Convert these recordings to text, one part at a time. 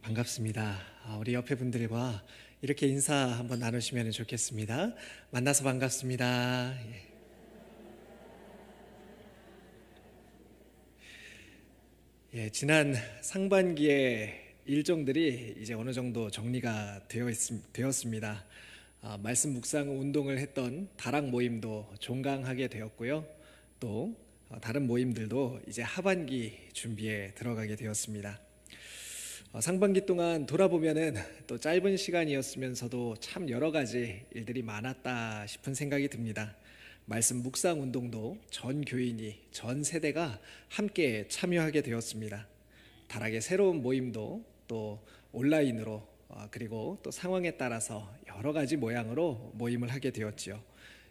반갑습니다. 우리 옆에 분들과 이렇게 인사 한번 나누시면 좋겠습니다. 만나서 반갑습니다. 지난 상반기의 일정들이 이제 어느 정도 정리가 되었습니다. 말씀 묵상 운동을 했던 다락 모임도 종강하게 되었고요. 또 다른 모임들도 이제 하반기 준비에 들어가게 되었습니다. 상반기 동안 돌아보면은 또 짧은 시간이었으면서도 참 여러 가지 일들이 많았다 싶은 생각이 듭니다. 말씀 묵상 운동도 전 교인이, 전 세대가 함께 참여하게 되었습니다. 다락의 새로운 모임도 또 온라인으로 그리고 또 상황에 따라서 여러 가지 모양으로 모임을 하게 되었지요.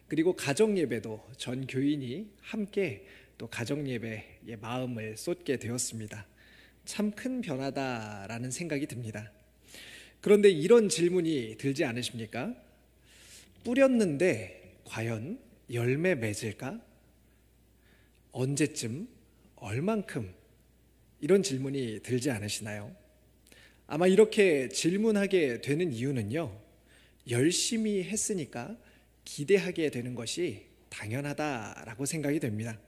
그리고 가정 예배도 전 교인이 함께 또 가정 예배의 마음을 쏟게 되었습니다. 참 큰 변화다라는 생각이 듭니다. 그런데 이런 질문이 들지 않으십니까? 뿌렸는데 과연 열매 맺을까? 언제쯤? 얼만큼? 이런 질문이 들지 않으시나요? 아마 이렇게 질문하게 되는 이유는요, 열심히 했으니까 기대하게 되는 것이 당연하다라고 생각이 됩니다.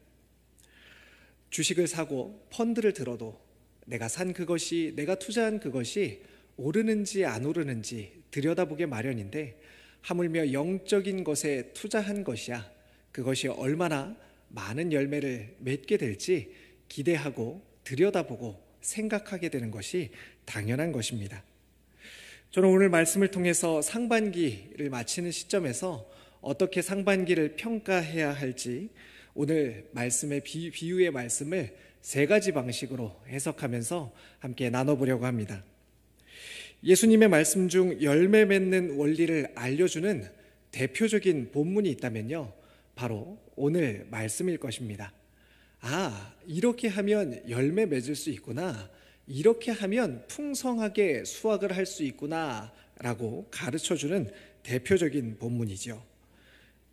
주식을 사고 펀드를 들어도 내가 산 그것이, 내가 투자한 그것이 오르는지 안 오르는지 들여다보게 마련인데, 하물며 영적인 것에 투자한 것이야 그것이 얼마나 많은 열매를 맺게 될지 기대하고 들여다보고 생각하게 되는 것이 당연한 것입니다. 저는 오늘 말씀을 통해서 상반기를 마치는 시점에서 어떻게 상반기를 평가해야 할지 오늘 말씀의 비유의 말씀을 세 가지 방식으로 해석하면서 함께 나눠보려고 합니다. 예수님의 말씀 중 열매 맺는 원리를 알려주는 대표적인 본문이 있다면요, 바로 오늘 말씀일 것입니다. 이렇게 하면 열매 맺을 수 있구나, 이렇게 하면 풍성하게 수확을 할 수 있구나 라고 가르쳐주는 대표적인 본문이죠.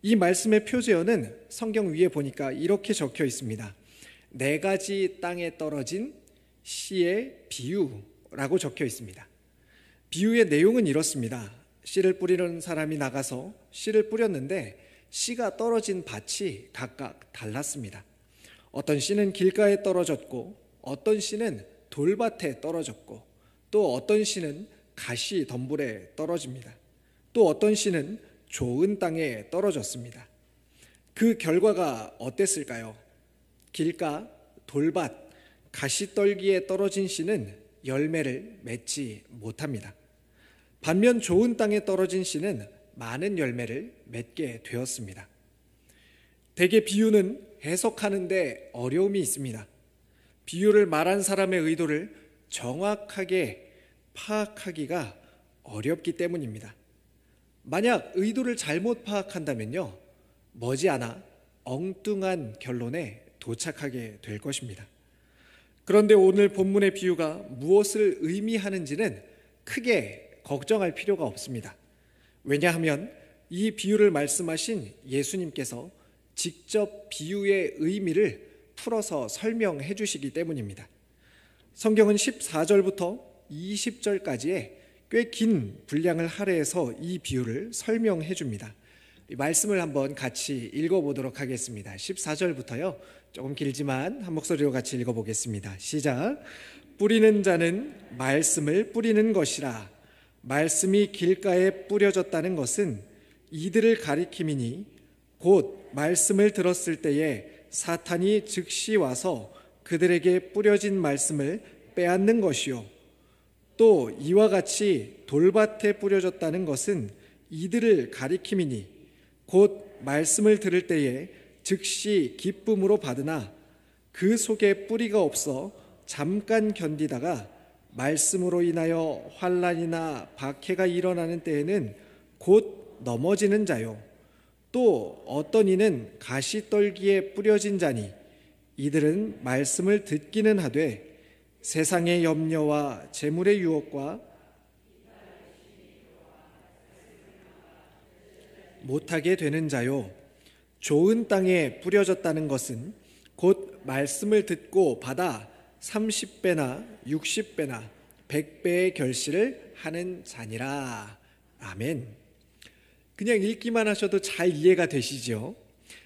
이 말씀의 표제어는 성경 위에 보니까 이렇게 적혀 있습니다. 4가지 땅에 떨어진 씨의 비유라고 적혀 있습니다. 비유의 내용은 이렇습니다. 씨를 뿌리는 사람이 나가서 씨를 뿌렸는데 씨가 떨어진 밭이 각각 달랐습니다. 어떤 씨는 길가에 떨어졌고, 어떤 씨는 돌밭에 떨어졌고, 또 어떤 씨는 가시 덤불에 떨어집니다. 또 어떤 씨는 좋은 땅에 떨어졌습니다. 그 결과가 어땠을까요? 길가, 돌밭, 가시떨기에 떨어진 씨는 열매를 맺지 못합니다. 반면 좋은 땅에 떨어진 씨는 많은 열매를 맺게 되었습니다. 대개 비유는 해석하는데 어려움이 있습니다. 비유를 말한 사람의 의도를 정확하게 파악하기가 어렵기 때문입니다. 만약 의도를 잘못 파악한다면요, 머지않아 엉뚱한 결론에 도착하게 될 것입니다. 그런데 오늘 본문의 비유가 무엇을 의미하는지는 크게 걱정할 필요가 없습니다. 왜냐하면 이 비유를 말씀하신 예수님께서 직접 비유의 의미를 풀어서 설명해 주시기 때문입니다. 성경은 14절부터 20절까지의 꽤 긴 분량을 할애해서 이 비유를 설명해 줍니다. 말씀을 한번 같이 읽어보도록 하겠습니다. 14절부터요. 조금 길지만 한 목소리로 같이 읽어보겠습니다. 시작. 뿌리는 자는 말씀을 뿌리는 것이라. 말씀이 길가에 뿌려졌다는 것은 이들을 가리킴이니 곧 말씀을 들었을 때에 사탄이 즉시 와서 그들에게 뿌려진 말씀을 빼앗는 것이요. 또 이와 같이 돌밭에 뿌려졌다는 것은 이들을 가리킴이니 곧 말씀을 들을 때에 즉시 기쁨으로 받으나 그 속에 뿌리가 없어 잠깐 견디다가 말씀으로 인하여 환난이나 박해가 일어나는 때에는 곧 넘어지는 자요. 또 어떤 이는 가시떨기에 뿌려진 자니 이들은 말씀을 듣기는 하되 세상의 염려와 재물의 유혹과 못하게 되는 자요. 좋은 땅에 뿌려졌다는 것은 곧 말씀을 듣고 받아 30배나 60배나 100배의 결실을 하는 자니라. 아멘. 그냥 읽기만 하셔도 잘 이해가 되시죠?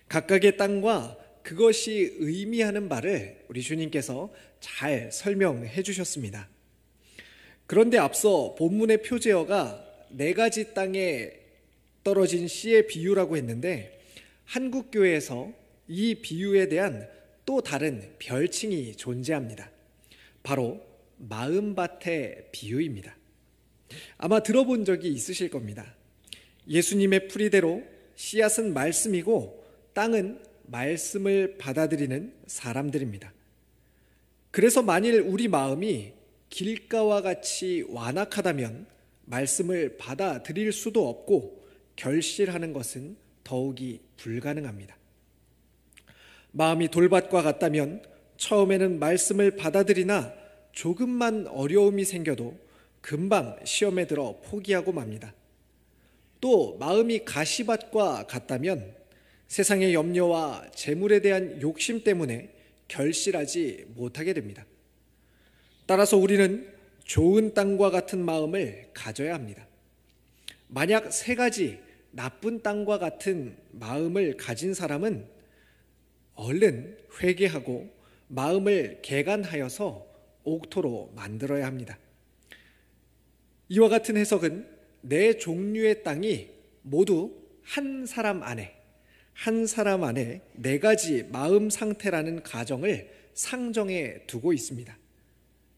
각각의 땅과 그것이 의미하는 바를 우리 주님께서 잘 설명해 주셨습니다. 그런데 앞서 본문의 표제어가 4가지 땅에 떨어진 씨의 비유라고 했는데, 한국교회에서 이 비유에 대한 또 다른 별칭이 존재합니다. 바로 마음밭의 비유입니다. 아마 들어본 적이 있으실 겁니다. 예수님의 풀이대로 씨앗은 말씀이고 땅은 말씀을 받아들이는 사람들입니다. 그래서 만일 우리 마음이 길가와 같이 완악하다면 말씀을 받아들일 수도 없고 결실하는 것은 더욱이 불가능합니다. 마음이 돌밭과 같다면 처음에는 말씀을 받아들이나 조금만 어려움이 생겨도 금방 시험에 들어 포기하고 맙니다. 또 마음이 가시밭과 같다면 세상의 염려와 재물에 대한 욕심 때문에 결실하지 못하게 됩니다. 따라서 우리는 좋은 땅과 같은 마음을 가져야 합니다. 만약 3가지 나쁜 땅과 같은 마음을 가진 사람은 얼른 회개하고 마음을 개간하여서 옥토로 만들어야 합니다. 이와 같은 해석은 4 종류의 땅이 모두 한 사람 안에 4가지 마음 상태라는 가정을 상정해 두고 있습니다.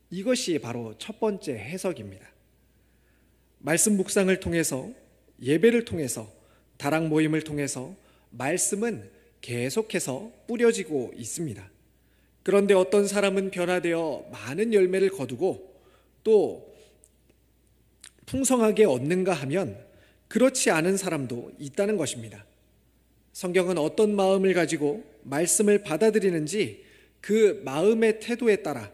이것이 바로 첫 번째 해석입니다. 말씀 묵상을 통해서, 예배를 통해서, 다락 모임을 통해서 말씀은 계속해서 뿌려지고 있습니다. 그런데 어떤 사람은 변화되어 많은 열매를 거두고 또 풍성하게 얻는가 하면 그렇지 않은 사람도 있다는 것입니다. 성경은 어떤 마음을 가지고 말씀을 받아들이는지 그 마음의 태도에 따라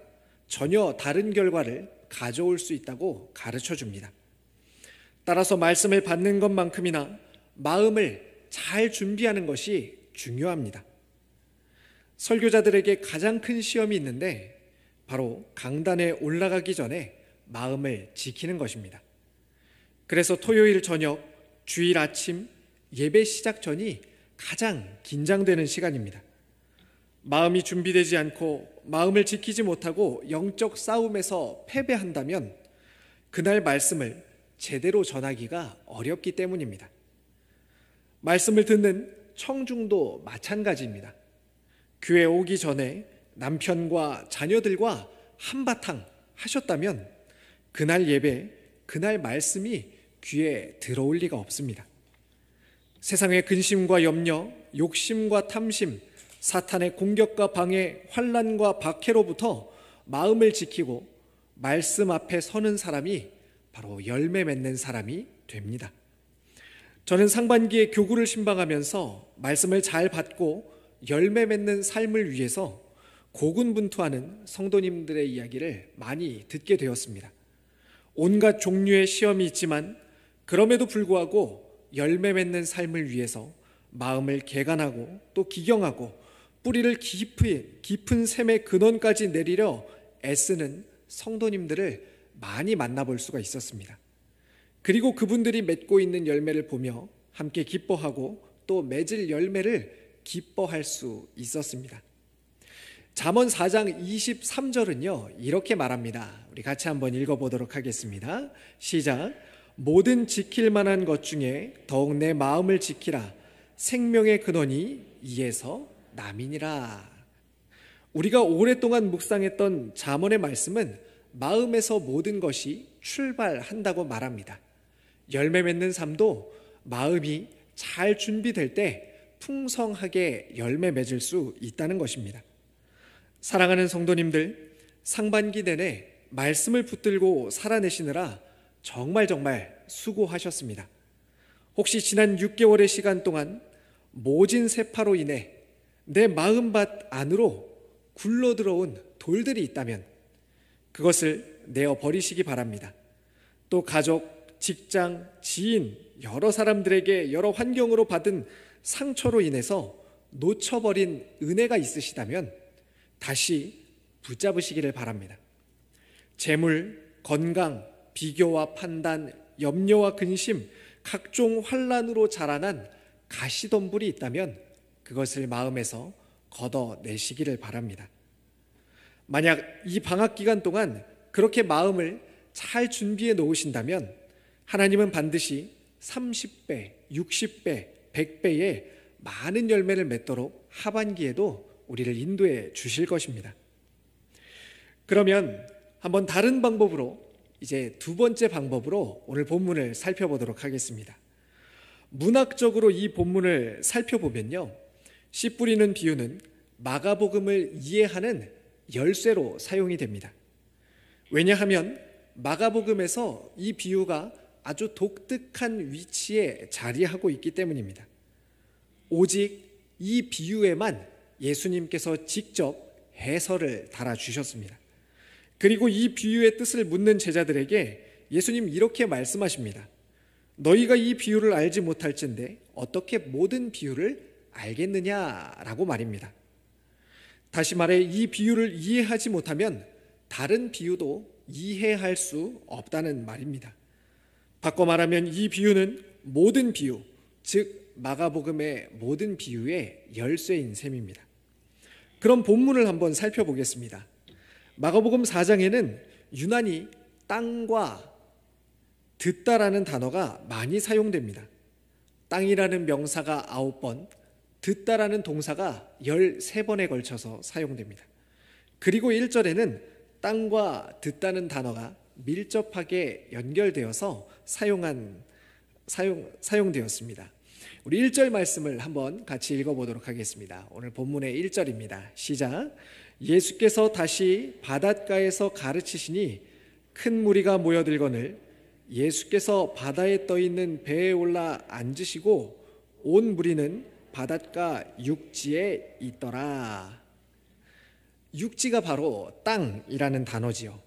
전혀 다른 결과를 가져올 수 있다고 가르쳐 줍니다. 따라서 말씀을 받는 것만큼이나 마음을 잘 준비하는 것이 중요합니다. 설교자들에게 가장 큰 시험이 있는데 바로 강단에 올라가기 전에 마음을 지키는 것입니다. 그래서 토요일 저녁, 주일 아침, 예배 시작 전이 가장 긴장되는 시간입니다. 마음이 준비되지 않고 마음을 지키지 못하고 영적 싸움에서 패배한다면 그날 말씀을 제대로 전하기가 어렵기 때문입니다. 말씀을 듣는 청중도 마찬가지입니다. 교회 오기 전에 남편과 자녀들과 한바탕 하셨다면 그날 예배, 그날 말씀이 귀에 들어올 리가 없습니다. 세상의 근심과 염려, 욕심과 탐심, 사탄의 공격과 방해, 환난과 박해로부터 마음을 지키고 말씀 앞에 서는 사람이 바로 열매 맺는 사람이 됩니다. 저는 상반기에 교구를 신방하면서 말씀을 잘 받고 열매 맺는 삶을 위해서 고군분투하는 성도님들의 이야기를 많이 듣게 되었습니다. 온갖 종류의 시험이 있지만 그럼에도 불구하고 열매 맺는 삶을 위해서 마음을 개간하고 또 기경하고 뿌리를 깊은 샘의 근원까지 내리려 애쓰는 성도님들을 많이 만나볼 수가 있었습니다. 그리고 그분들이 맺고 있는 열매를 보며 함께 기뻐하고 또 맺을 열매를 기뻐할 수 있었습니다. 잠언 4장 23절은요 이렇게 말합니다. 우리 같이 한번 읽어보도록 하겠습니다. 시작. 모든 지킬 만한 것 중에 더욱 내 마음을 지키라. 생명의 근원이 이에서 남이니라. 우리가 오랫동안 묵상했던 잠언의 말씀은 마음에서 모든 것이 출발한다고 말합니다. 열매 맺는 삶도 마음이 잘 준비될 때 풍성하게 열매 맺을 수 있다는 것입니다. 사랑하는 성도님들, 상반기 내내 말씀을 붙들고 살아내시느라 정말 수고하셨습니다. 혹시 지난 6개월의 시간 동안 모진 세파로 인해 내 마음밭 안으로 굴러들어온 돌들이 있다면 그것을 내어 버리시기 바랍니다. 또 가족, 직장, 지인, 여러 사람들에게 여러 환경으로 받은 상처로 인해서 놓쳐버린 은혜가 있으시다면 다시 붙잡으시기를 바랍니다. 재물, 건강, 비교와 판단, 염려와 근심, 각종 환난으로 자라난 가시덤불이 있다면 그것을 마음에서 걷어내시기를 바랍니다. 만약 이 방학 기간 동안 그렇게 마음을 잘 준비해 놓으신다면 하나님은 반드시 30배, 60배, 100배의 많은 열매를 맺도록 하반기에도 우리를 인도해 주실 것입니다. 그러면 한번 다른 방법으로, 이제 두 번째 방법으로 오늘 본문을 살펴보도록 하겠습니다. 문학적으로 이 본문을 살펴보면요, 씨 뿌리는 비유는 마가복음을 이해하는 열쇠로 사용이 됩니다. 왜냐하면 마가복음에서 이 비유가 아주 독특한 위치에 자리하고 있기 때문입니다. 오직 이 비유에만 예수님께서 직접 해설을 달아주셨습니다. 그리고 이 비유의 뜻을 묻는 제자들에게 예수님 이렇게 말씀하십니다. 너희가 이 비유를 알지 못할진대 어떻게 모든 비유를 알겠느냐라고 말입니다. 다시 말해 이 비유를 이해하지 못하면 다른 비유도 이해할 수 없다는 말입니다. 바꿔 말하면 이 비유는 모든 비유, 즉 마가복음의 모든 비유의 열쇠인 셈입니다. 그럼 본문을 한번 살펴보겠습니다. 마가복음 4장에는 유난히 땅과 듣다라는 단어가 많이 사용됩니다. 땅이라는 명사가 9번, 듣다라는 동사가 13번에 걸쳐서 사용됩니다. 그리고 1절에는 땅과 듣다는 단어가 밀접하게 연결되어서 사용되었습니다. 우리 1절 말씀을 한번 같이 읽어보도록 하겠습니다. 오늘 본문의 1절입니다. 시작. 예수께서 다시 바닷가에서 가르치시니 큰 무리가 모여들거늘 예수께서 바다에 떠있는 배에 올라 앉으시고 온 무리는 바닷가 육지에 있더라. 육지가 바로 땅이라는 단어지요.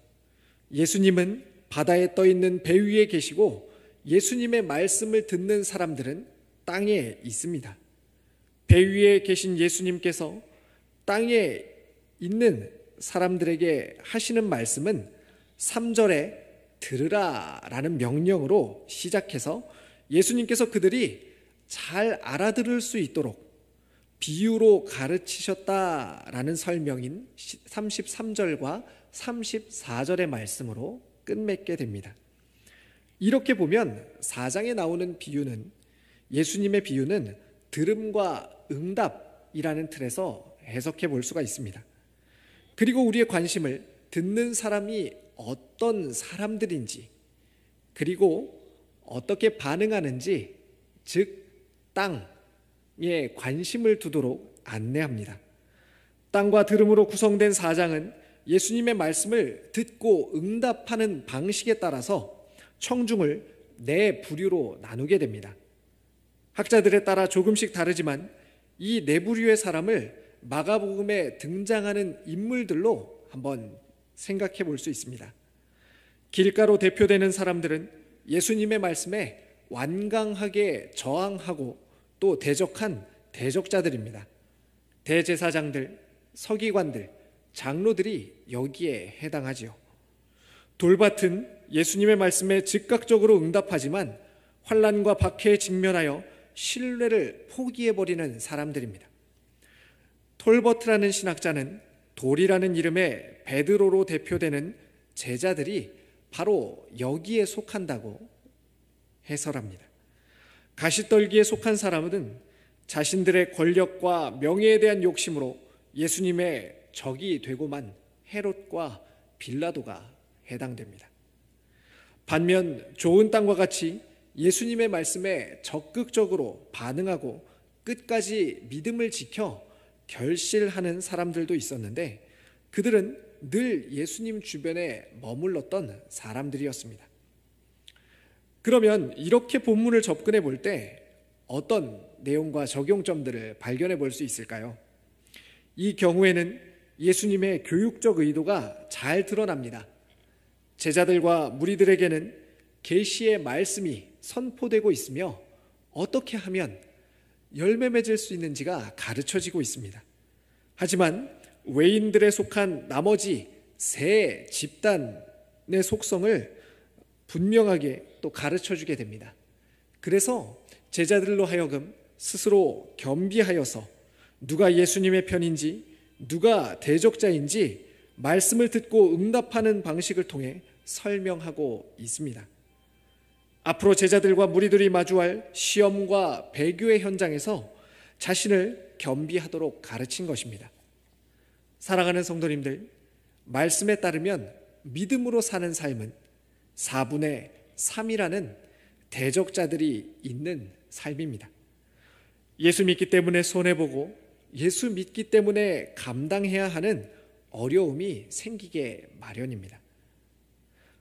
예수님은 바다에 떠있는 배 위에 계시고 예수님의 말씀을 듣는 사람들은 땅에 있습니다. 배 위에 계신 예수님께서 땅에 있는 사람들에게 하시는 말씀은 3절에 들으라 라는 명령으로 시작해서 예수님께서 그들이 잘 알아들을 수 있도록 비유로 가르치셨다라는 설명인 33절과 34절의 말씀으로 끝맺게 됩니다. 이렇게 보면 4장에 나오는 비유는, 예수님의 비유는 들음과 응답이라는 틀에서 해석해 볼 수가 있습니다. 그리고 우리의 관심을 듣는 사람이 어떤 사람들인지, 그리고 어떻게 반응하는지, 즉 땅에 관심을 두도록 안내합니다. 땅과 들음으로 구성된 4장은 예수님의 말씀을 듣고 응답하는 방식에 따라서 청중을 4부류로 나누게 됩니다. 학자들에 따라 조금씩 다르지만 이 4부류의 사람을 마가복음에 등장하는 인물들로 한번 생각해 볼 수 있습니다. 길가로 대표되는 사람들은 예수님의 말씀에 완강하게 저항하고 또 대적한 대적자들입니다. 대제사장들, 서기관들, 장로들이 여기에 해당하지요. 돌밭은 예수님의 말씀에 즉각적으로 응답하지만 환난과 박해에 직면하여 신뢰를 포기해버리는 사람들입니다. 톨버트라는 신학자는 돌이라는 이름의 베드로로 대표되는 제자들이 바로 여기에 속한다고 해설합니다. 가시떨기에 속한 사람은 자신들의 권력과 명예에 대한 욕심으로 예수님의 적이 되고만 헤롯과 빌라도가 해당됩니다. 반면 좋은 땅과 같이 예수님의 말씀에 적극적으로 반응하고 끝까지 믿음을 지켜 결실하는 사람들도 있었는데 그들은 늘 예수님 주변에 머물렀던 사람들이었습니다. 그러면 이렇게 본문을 접근해 볼 때 어떤 내용과 적용점들을 발견해 볼 수 있을까요? 이 경우에는 예수님의 교육적 의도가 잘 드러납니다. 제자들과 무리들에게는 계시의 말씀이 선포되고 있으며 어떻게 하면 열매 맺을 수 있는지가 가르쳐지고 있습니다. 하지만 외인들에 속한 나머지 세 집단에 속성을 분명하게 또 가르쳐 주게 됩니다. 그래서 제자들로 하여금 스스로 겸비하여서 누가 예수님의 편인지, 누가 대적자인지 말씀을 듣고 응답하는 방식을 통해 설명하고 있습니다. 앞으로 제자들과 무리들이 마주할 시험과 배교의 현장에서 자신을 겸비하도록 가르친 것입니다. 사랑하는 성도님들, 말씀에 따르면 믿음으로 사는 삶은 4분의 3이라는 대적자들이 있는 삶입니다. 예수 믿기 때문에 손해보고 예수 믿기 때문에 감당해야 하는 어려움이 생기게 마련입니다.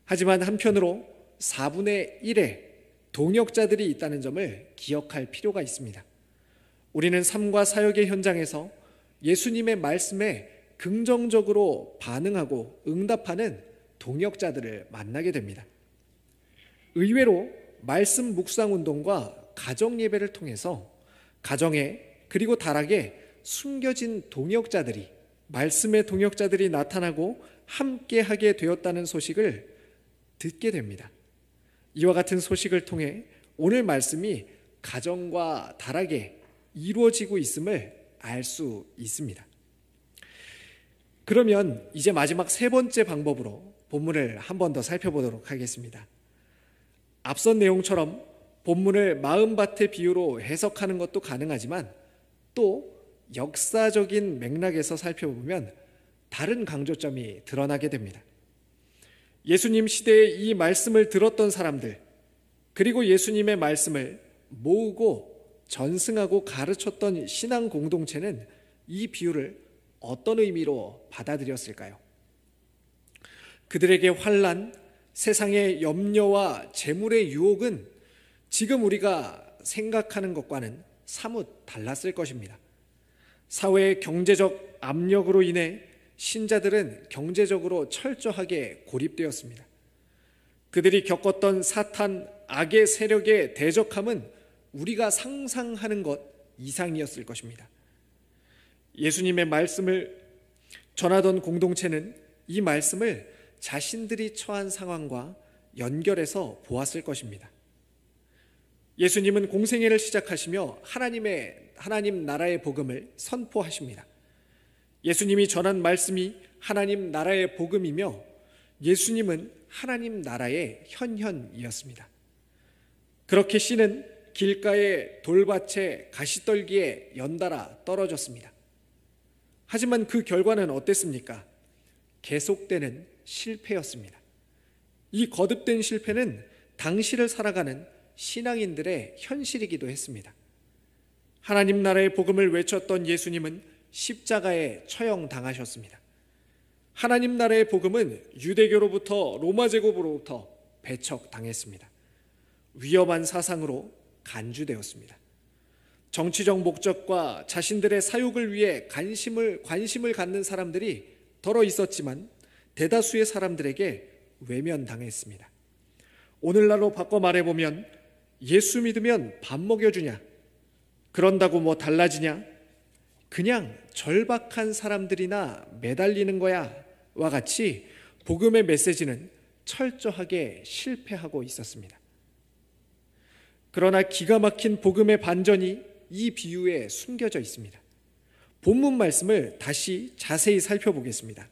하지만 한편으로 4분의 1의 동역자들이 있다는 점을 기억할 필요가 있습니다. 우리는 삶과 사역의 현장에서 예수님의 말씀에 긍정적으로 반응하고 응답하는 동역자들을 만나게 됩니다. 의외로 말씀 묵상 운동과 가정 예배를 통해서 가정에 그리고 다락에 숨겨진 동역자들이, 말씀의 동역자들이 나타나고 함께하게 되었다는 소식을 듣게 됩니다. 이와 같은 소식을 통해 오늘 말씀이 가정과 다락에 이루어지고 있음을 알 수 있습니다. 그러면 이제 마지막 3번째 방법으로 본문을 한 번 더 살펴보도록 하겠습니다. 앞선 내용처럼 본문을 마음밭의 비유로 해석하는 것도 가능하지만 또 역사적인 맥락에서 살펴보면 다른 강조점이 드러나게 됩니다. 예수님 시대에 이 말씀을 들었던 사람들, 그리고 예수님의 말씀을 모으고 전승하고 가르쳤던 신앙 공동체는 이 비유를 어떤 의미로 받아들였을까요? 그들에게 환난, 세상의 염려와 재물의 유혹은 지금 우리가 생각하는 것과는 사뭇 달랐을 것입니다. 사회의 경제적 압력으로 인해 신자들은 경제적으로 철저하게 고립되었습니다. 그들이 겪었던 사탄, 악의 세력의 대적함은 우리가 상상하는 것 이상이었을 것입니다. 예수님의 말씀을 전하던 공동체는 이 말씀을 자신들이 처한 상황과 연결해서 보았을 것입니다. 예수님은 공생애를 시작하시며 하나님 나라의 복음을 선포하십니다. 예수님이 전한 말씀이 하나님 나라의 복음이며 예수님은 하나님 나라의 현현이었습니다. 그렇게 씨는 길가의 돌밭에 가시떨기에 연달아 떨어졌습니다. 하지만 그 결과는 어땠습니까? 계속되는 실패였습니다. 이 거듭된 실패는 당시를 살아가는 신앙인들의 현실이기도 했습니다. 하나님 나라의 복음을 외쳤던 예수님은 십자가에 처형당하셨습니다. 하나님 나라의 복음은 유대교로부터 로마 제국으로부터 배척당했습니다. 위험한 사상으로 간주되었습니다. 정치적 목적과 자신들의 사욕을 위해 관심을 갖는 사람들이 더러 있었지만 대다수의 사람들에게 외면당했습니다. 오늘날로 바꿔 말해보면 예수 믿으면 밥 먹여주냐? 그런다고 뭐 달라지냐? 그냥 절박한 사람들이나 매달리는 거야 와 같이 복음의 메시지는 철저하게 실패하고 있었습니다. 그러나 기가 막힌 복음의 반전이 이 비유에 숨겨져 있습니다. 본문 말씀을 다시 자세히 살펴보겠습니다.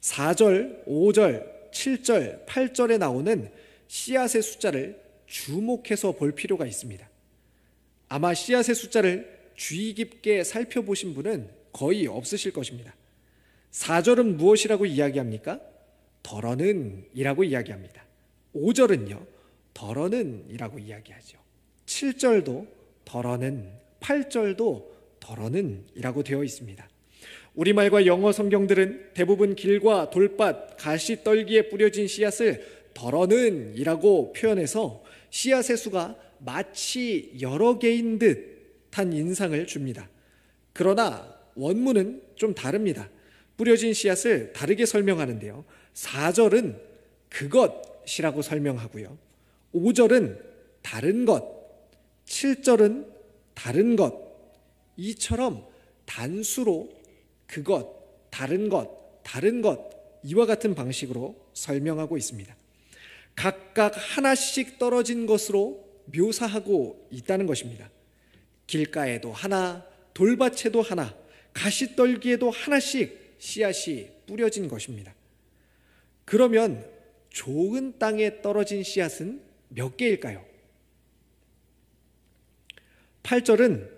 4절, 5절, 7절, 8절에 나오는 씨앗의 숫자를 주목해서 볼 필요가 있습니다. 아마 씨앗의 숫자를 주의 깊게 살펴보신 분은 거의 없으실 것입니다. 4절은 무엇이라고 이야기합니까? 더러는 이라고 이야기합니다. 5절은요, 더러는 이라고 이야기하죠. 7절도 더러는, 8절도 더러는 이라고 되어 있습니다. 우리말과 영어 성경들은 대부분 길과 돌밭, 가시떨기에 뿌려진 씨앗을 더러는 이라고 표현해서 씨앗의 수가 마치 여러 개인 듯한 인상을 줍니다. 그러나 원문은 좀 다릅니다. 뿌려진 씨앗을 다르게 설명하는데요. 4절은 그것이라고 설명하고요. 5절은 다른 것, 7절은 다른 것, 이처럼 단수로 그것, 다른 것, 다른 것 이와 같은 방식으로 설명하고 있습니다. 각각 하나씩 떨어진 것으로 묘사하고 있다는 것입니다. 길가에도 하나, 돌밭에도 하나, 가시떨기에도 하나씩 씨앗이 뿌려진 것입니다. 그러면 좋은 땅에 떨어진 씨앗은 몇 개일까요? 8절은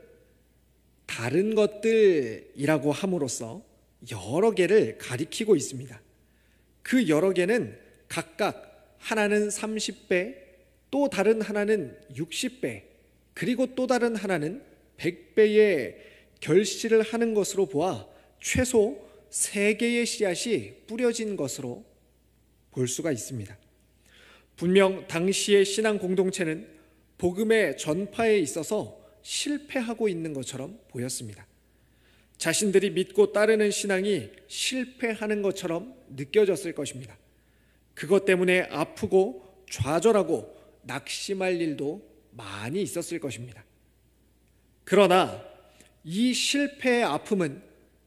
다른 것들이라고 함으로써 여러 개를 가리키고 있습니다. 그 여러 개는 각각 하나는 30배, 또 다른 하나는 60배, 그리고 또 다른 하나는 100배의 결실을 하는 것으로 보아 최소 3개의 씨앗이 뿌려진 것으로 볼 수가 있습니다. 분명 당시의 신앙 공동체는 복음의 전파에 있어서 실패하고 있는 것처럼 보였습니다. 자신들이 믿고 따르는 신앙이 실패하는 것처럼 느껴졌을 것입니다. 그것 때문에 아프고 좌절하고 낙심할 일도 많이 있었을 것입니다. 그러나 이 실패의 아픔은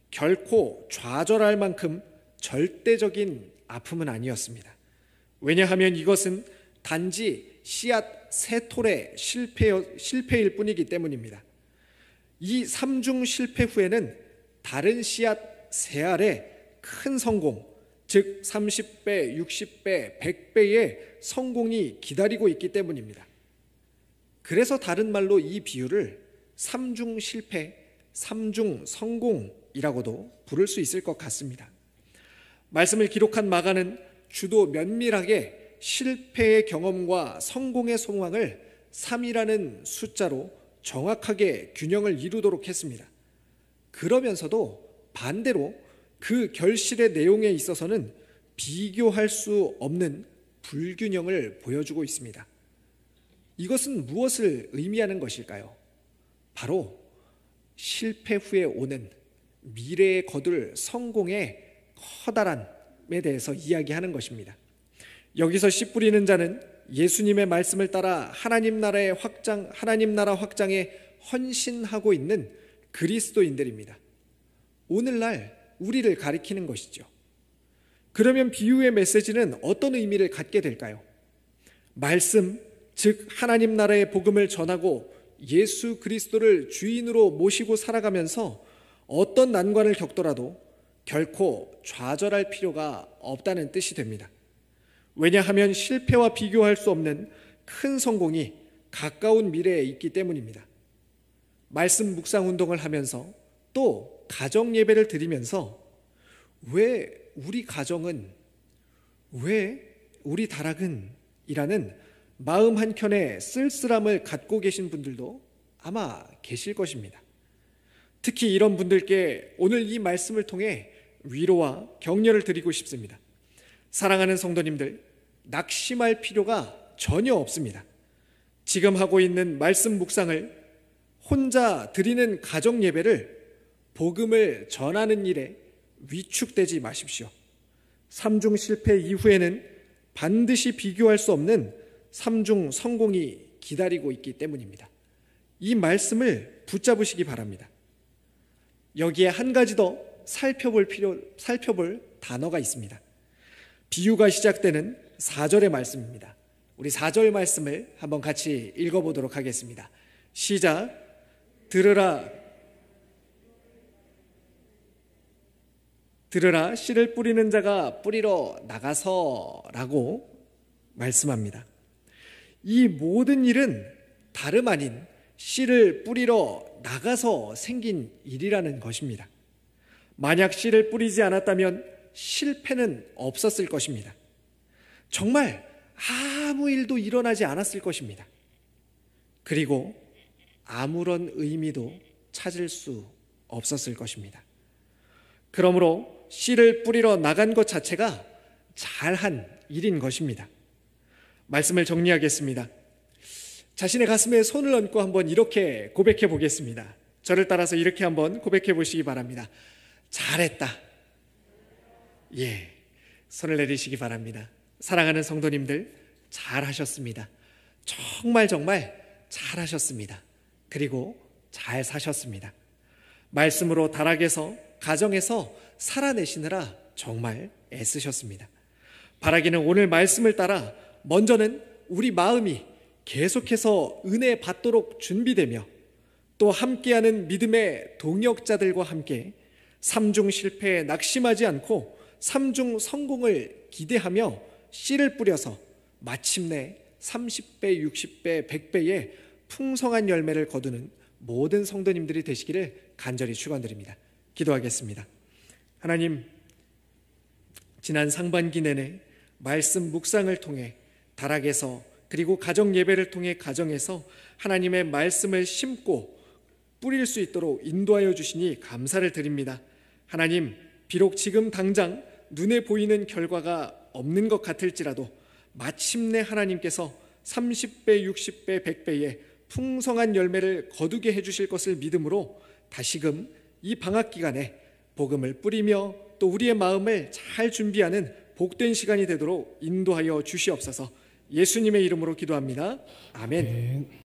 결코 좌절할 만큼 절대적인 아픔은 아니었습니다. 왜냐하면 이것은 단지 씨앗 3톨의 실패일 뿐이기 때문입니다. 이 3중 실패 후에는 다른 씨앗 3알의 큰 성공, 즉 30배, 60배, 100배의 성공이 기다리고 있기 때문입니다. 그래서 다른 말로 이 비유를 3중 실패, 3중 성공이라고도 부를 수 있을 것 같습니다. 말씀을 기록한 마가는 주도 면밀하게 실패의 경험과 성공의 소망을 3이라는 숫자로 정확하게 균형을 이루도록 했습니다. 그러면서도 반대로 그 결실의 내용에 있어서는 비교할 수 없는 불균형을 보여주고 있습니다. 이것은 무엇을 의미하는 것일까요? 바로 실패 후에 오는 미래에 거둘 성공의 커다란에 대해서 이야기하는 것입니다. 여기서 씨 뿌리는 자는 예수님의 말씀을 따라 하나님 나라 확장에 헌신하고 있는 그리스도인들입니다. 오늘날 우리를 가리키는 것이죠. 그러면 비유의 메시지는 어떤 의미를 갖게 될까요? 말씀, 즉 하나님 나라의 복음을 전하고 예수 그리스도를 주인으로 모시고 살아가면서 어떤 난관을 겪더라도 결코 좌절할 필요가 없다는 뜻이 됩니다. 왜냐하면 실패와 비교할 수 없는 큰 성공이 가까운 미래에 있기 때문입니다. 말씀 묵상 운동을 하면서 또 가정 예배를 드리면서 왜 우리 가정은, 왜 우리 다락은 이라는 마음 한켠에 쓸쓸함을 갖고 계신 분들도 아마 계실 것입니다. 특히 이런 분들께 오늘 이 말씀을 통해 위로와 격려를 드리고 싶습니다. 사랑하는 성도님들, 낙심할 필요가 전혀 없습니다. 지금 하고 있는 말씀 묵상을, 혼자 드리는 가정 예배를 복음을 전하는 일에 위축되지 마십시오. 3중 실패 이후에는 반드시 비교할 수 없는 3중 성공이 기다리고 있기 때문입니다. 이 말씀을 붙잡으시기 바랍니다. 여기에 한 가지 더 살펴볼 단어가 있습니다. 비유가 시작되는 4절의 말씀입니다. 우리 4절 말씀을 한번 같이 읽어보도록 하겠습니다. 시작. 들으라 씨를 뿌리는 자가 뿌리러 나가서 라고 말씀합니다. 이 모든 일은 다름 아닌 씨를 뿌리러 나가서 생긴 일이라는 것입니다. 만약 씨를 뿌리지 않았다면 실패는 없었을 것입니다. 정말 아무 일도 일어나지 않았을 것입니다. 그리고 아무런 의미도 찾을 수 없었을 것입니다. 그러므로 씨를 뿌리러 나간 것 자체가 잘한 일인 것입니다. 말씀을 정리하겠습니다. 자신의 가슴에 손을 얹고 한번 이렇게 고백해 보겠습니다. 저를 따라서 이렇게 한번 고백해 보시기 바랍니다. 잘했다. 예, 손을 내리시기 바랍니다. 사랑하는 성도님들, 잘하셨습니다. 정말 잘하셨습니다. 그리고 잘 사셨습니다. 말씀으로 다락에서, 가정에서 살아내시느라 정말 애쓰셨습니다. 바라기는 오늘 말씀을 따라 먼저는 우리 마음이 계속해서 은혜 받도록 준비되며 또 함께하는 믿음의 동역자들과 함께 삼중 실패에 낙심하지 않고 삼중 성공을 기대하며 씨를 뿌려서 마침내 30배, 60배, 100배의 풍성한 열매를 거두는 모든 성도님들이 되시기를 간절히 축원드립니다. 기도하겠습니다. 하나님, 지난 상반기 내내 말씀 묵상을 통해 다락에서 그리고 가정 예배를 통해 가정에서 하나님의 말씀을 심고 뿌릴 수 있도록 인도하여 주시니 감사를 드립니다. 하나님, 비록 지금 당장 눈에 보이는 결과가 없는 것 같을지라도 마침내 하나님께서 30배, 60배, 100배의 풍성한 열매를 거두게 해주실 것을 믿음으로 다시금 이 방학 기간에 복음을 뿌리며 또 우리의 마음을 잘 준비하는 복된 시간이 되도록 인도하여 주시옵소서. 예수님의 이름으로 기도합니다. 아멘.